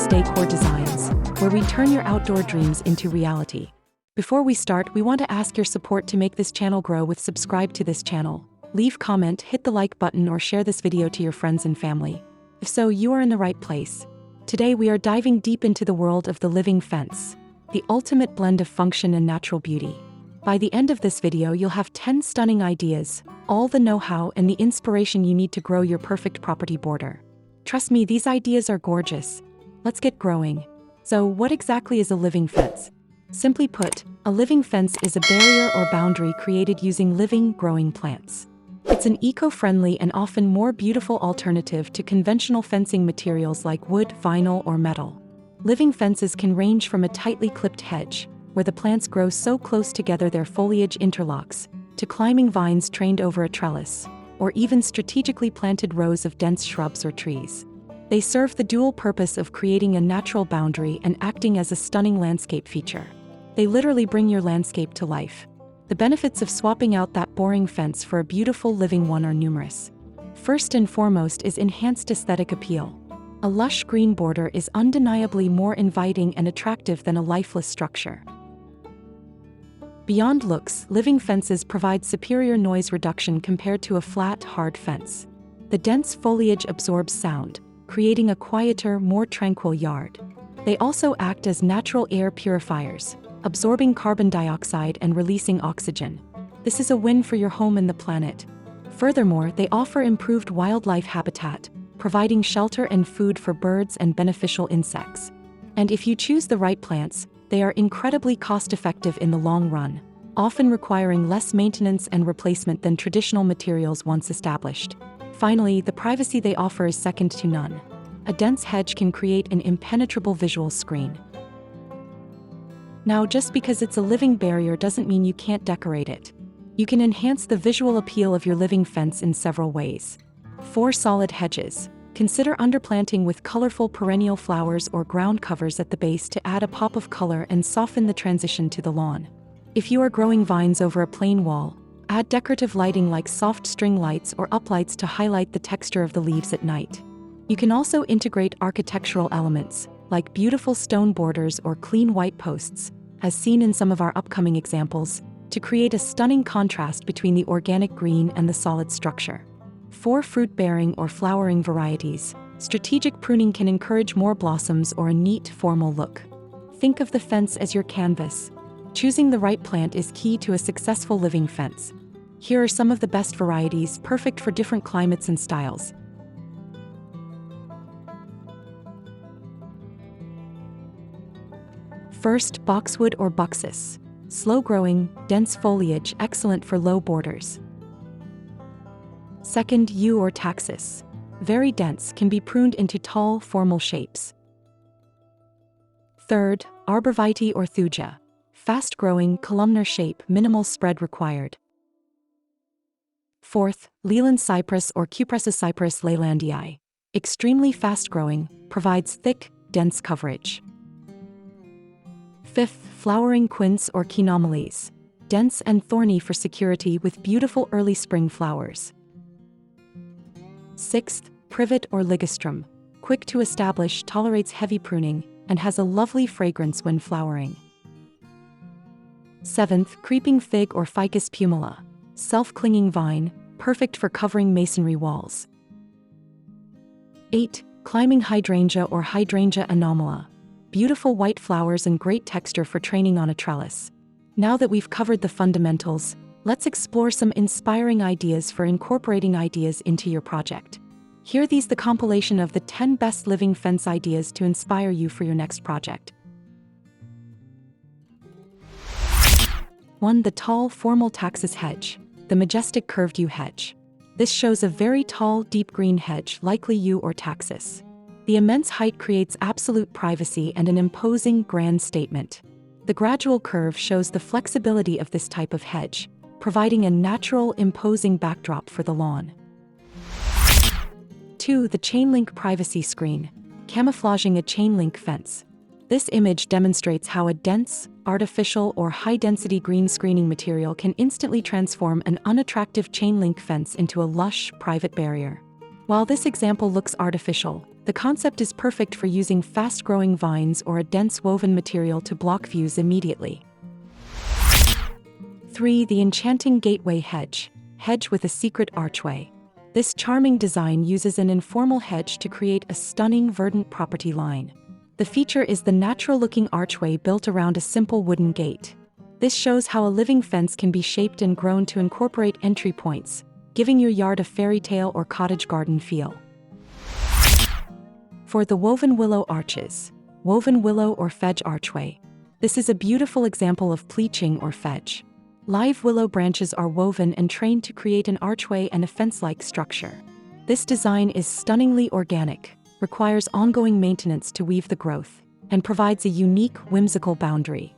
Decor Designs, where we turn your outdoor dreams into reality. Before we start, we want to ask your support to make this channel grow with subscribe to this channel. Leave comment, hit the like button or share this video to your friends and family. If so, you are in the right place. Today we are diving deep into the world of the living fence, the ultimate blend of function and natural beauty. By the end of this video, you'll have 10 stunning ideas, all the know-how and the inspiration you need to grow your perfect property border. Trust me, these ideas are gorgeous. Let's get growing. So, what exactly is a living fence? Simply put, a living fence is a barrier or boundary created using living, growing plants. It's an eco-friendly and often more beautiful alternative to conventional fencing materials like wood, vinyl, or metal. Living fences can range from a tightly clipped hedge, where the plants grow so close together their foliage interlocks, to climbing vines trained over a trellis, or even strategically planted rows of dense shrubs or trees. They serve the dual purpose of creating a natural boundary and acting as a stunning landscape feature. They literally bring your landscape to life. The benefits of swapping out that boring fence for a beautiful living one are numerous. First and foremost is enhanced aesthetic appeal. A lush green border is undeniably more inviting and attractive than a lifeless structure. Beyond looks, living fences provide superior noise reduction compared to a flat, hard fence. The dense foliage absorbs sound, creating a quieter, more tranquil yard. They also act as natural air purifiers, absorbing carbon dioxide and releasing oxygen. This is a win for your home and the planet. Furthermore, they offer improved wildlife habitat, providing shelter and food for birds and beneficial insects. And if you choose the right plants, they are incredibly cost-effective in the long run, often requiring less maintenance and replacement than traditional materials once established. Finally, the privacy they offer is second to none. A dense hedge can create an impenetrable visual screen. Now, just because it's a living barrier doesn't mean you can't decorate it. You can enhance the visual appeal of your living fence in several ways. 4 solid hedges. Consider underplanting with colorful perennial flowers or ground covers at the base to add a pop of color and soften the transition to the lawn. If you are growing vines over a plain wall, add decorative lighting like soft string lights or uplights to highlight the texture of the leaves at night. You can also integrate architectural elements, like beautiful stone borders or clean white posts, as seen in some of our upcoming examples, to create a stunning contrast between the organic green and the solid structure. For fruit-bearing or flowering varieties, strategic pruning can encourage more blossoms or a neat, formal look. Think of the fence as your canvas. Choosing the right plant is key to a successful living fence. Here are some of the best varieties, perfect for different climates and styles. First, boxwood or buxus. Slow-growing, dense foliage, excellent for low borders. Second, yew or taxus. Very dense, can be pruned into tall, formal shapes. Third, arborvitae or thuja. Fast-growing, columnar shape, minimal spread required. Fourth, Leland cypress or Cupressus cypress leylandii. Extremely fast-growing, provides thick, dense coverage. Fifth, flowering quince or Cynamelles. Dense and thorny for security with beautiful early spring flowers. Sixth, privet or ligustrum. Quick to establish, tolerates heavy pruning, and has a lovely fragrance when flowering. Seventh, creeping fig or Ficus pumila. Self-clinging vine, perfect for covering masonry walls. 8. Climbing hydrangea or Hydrangea anomala. Beautiful white flowers and great texture for training on a trellis. Now that we've covered the fundamentals, let's explore some inspiring ideas for incorporating ideas into your project. Here these the compilation of the 10 best living fence ideas to inspire you for your next project. 1. The tall, formal taxus hedge. The majestic curved yew hedge. This shows a very tall, deep green hedge, likely yew or taxus. The immense height creates absolute privacy and an imposing, grand statement. The gradual curve shows the flexibility of this type of hedge, providing a natural, imposing backdrop for the lawn. 2. The chain link privacy screen. Camouflaging a chain link fence. This image demonstrates how a dense, artificial or high-density green screening material can instantly transform an unattractive chain link fence into a lush, private barrier. While this example looks artificial, The concept is perfect for using fast-growing vines or a dense woven material to block views immediately. 3. The enchanting gateway hedge. Hedge with a secret archway. This charming design uses an informal hedge to create a stunning verdant property line. The feature is the natural-looking archway built around a simple wooden gate. This shows how a living fence can be shaped and grown to incorporate entry points, giving your yard a fairy tale or cottage garden feel. 4. The woven willow arches. Woven willow or fedge archway. This is a beautiful example of pleaching or fedge. Live willow branches are woven and trained to create an archway and a fence-like structure. This design is stunningly organic, requires ongoing maintenance to weave the growth, and provides a unique, whimsical boundary.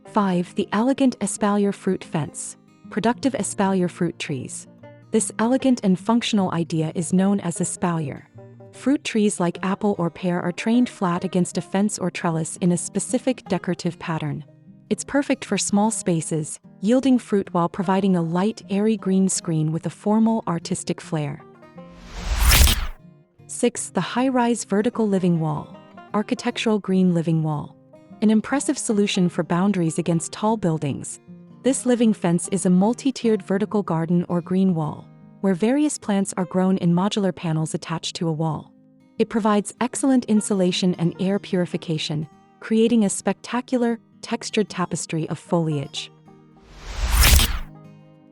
5. The elegant espalier fruit fence. Productive espalier fruit trees. This elegant and functional idea is known as espalier. Fruit trees like apple or pear are trained flat against a fence or trellis in a specific decorative pattern. It's perfect for small spaces, yielding fruit while providing a light, airy green screen with a formal, artistic flair. 6. The high-rise vertical living wall. Architectural green living wall. An impressive solution for boundaries against tall buildings. This living fence is a multi-tiered vertical garden or green wall, where various plants are grown in modular panels attached to a wall. It provides excellent insulation and air purification, creating a spectacular, textured tapestry of foliage.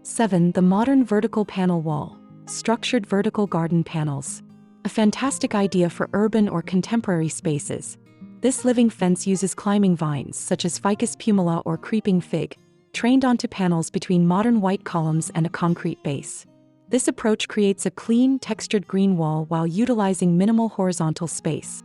7. The modern vertical panel wall. Structured vertical garden panels. A fantastic idea for urban or contemporary spaces. This living fence uses climbing vines such as Ficus pumila or creeping fig, trained onto panels between modern white columns and a concrete base. This approach creates a clean, textured green wall while utilizing minimal horizontal space.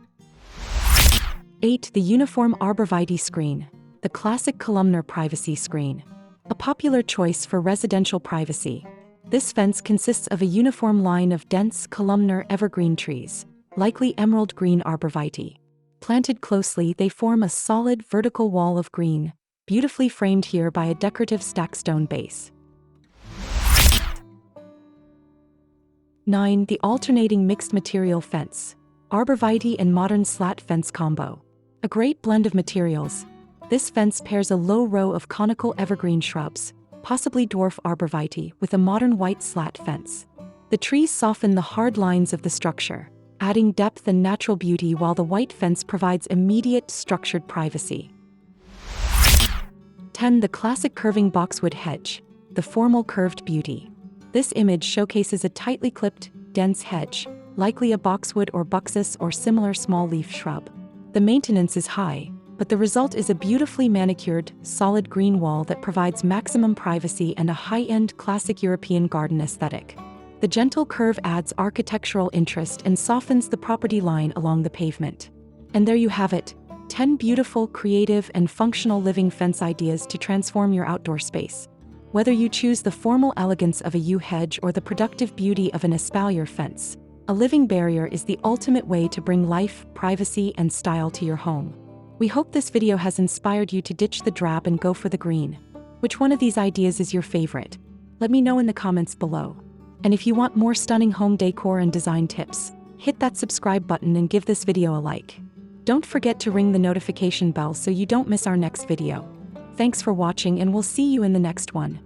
8. The uniform arborvitae screen. The classic columnar privacy screen. A popular choice for residential privacy. This fence consists of a uniform line of dense columnar evergreen trees, likely emerald green arborvitae. Planted closely, they form a solid vertical wall of green, beautifully framed here by a decorative stacked stone base. 9. The alternating mixed material fence. Arborvitae and modern slat fence combo. A great blend of materials. This fence pairs a low row of conical evergreen shrubs, possibly dwarf arborvitae, with a modern white slat fence. The trees soften the hard lines of the structure, adding depth and natural beauty while the white fence provides immediate structured privacy. 10. The classic curving boxwood hedge. The formal curved beauty. This image showcases a tightly clipped, dense hedge, likely a boxwood or buxus or similar small leaf shrub. The maintenance is high, but the result is a beautifully manicured, solid green wall that provides maximum privacy and a high-end classic European garden aesthetic. The gentle curve adds architectural interest and softens the property line along the pavement. And there you have it, 10 beautiful, creative, and functional living fence ideas to transform your outdoor space. Whether you choose the formal elegance of a yew hedge or the productive beauty of an espalier fence, a living barrier is the ultimate way to bring life, privacy, and style to your home. We hope this video has inspired you to ditch the drab and go for the green. Which one of these ideas is your favorite? Let me know in the comments below. And if you want more stunning home decor and design tips, hit that subscribe button and give this video a like. Don't forget to ring the notification bell so you don't miss our next video. Thanks for watching, and we'll see you in the next one.